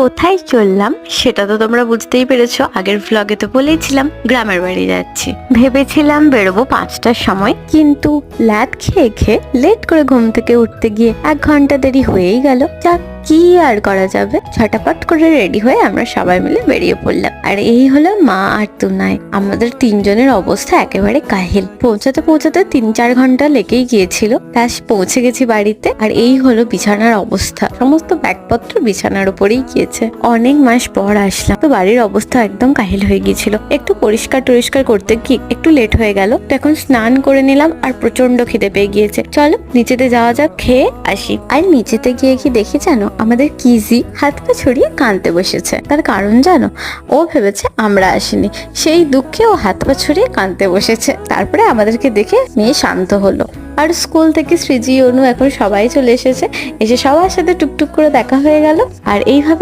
কোথায় চললাম সেটা তো তোমরা বুঝতেই পেরেছো। আগের ভ্লগে তো বলেইছিলাম গ্রামের বাড়ি যাচ্ছি। ভেবেছিলাম বেরোবো 5টার সময়, কিন্তু ল্যাদ খেয়ে খেয়ে লেট করে ঘুম থেকে উঠতে গিয়ে 1 ঘন্টা দেরি হয়েই গেল। যাক, কি আর করা যাবে, ছটাপট করে রেডি হয়ে আমরা সবাই মিলে বেরিয়ে পড়লাম। আর এই হলো মা আর তুনাই। আমাদের 3জনের অবস্থা একেবারে কাহিল। পৌঁছাতে পৌঁছাতে 3-4 ঘন্টা লেগেই গিয়েছিল। ব্যাস পৌঁছে গেছি বাড়িতে। আর এই হলো বিছানার অবস্থা, সমস্ত ব্যাগপত্র বিছানার উপরেই গিয়েছে। অনেক মাস পর আসলাম, তো বাড়ির অবস্থা একদম কাহিল হয়ে গিয়েছিল। একটু পরিষ্কার টরিষ্কার করতে গিয়ে একটু লেট হয়ে গেল। তো এখন স্নান করে নিলাম আর প্রচন্ড খিদে পেয়ে গিয়েছে। চলো নিচেতে যাওয়া যাক, খেয়ে আসি। আর নিচেতে গিয়ে কি দেখি জানো, আমাদের কিজি হাত পা ছড়িয়ে কাঁদতে বসেছে। তার কারণ জানো, ও ভেবেছে আমরা আসিনি, সেই দুঃখে ও হাত পা ছড়িয়ে কাঁদতে বসেছে। তারপরে আমাদেরকে দেখে মেয়ে শান্ত হলো। আর স্কুল থেকে সৃজি, অনু এখন সবাই চলে এসেছে। এসে সবার সাথে টুকটুক করে দেখা হয়ে গেল। আর এইভাবে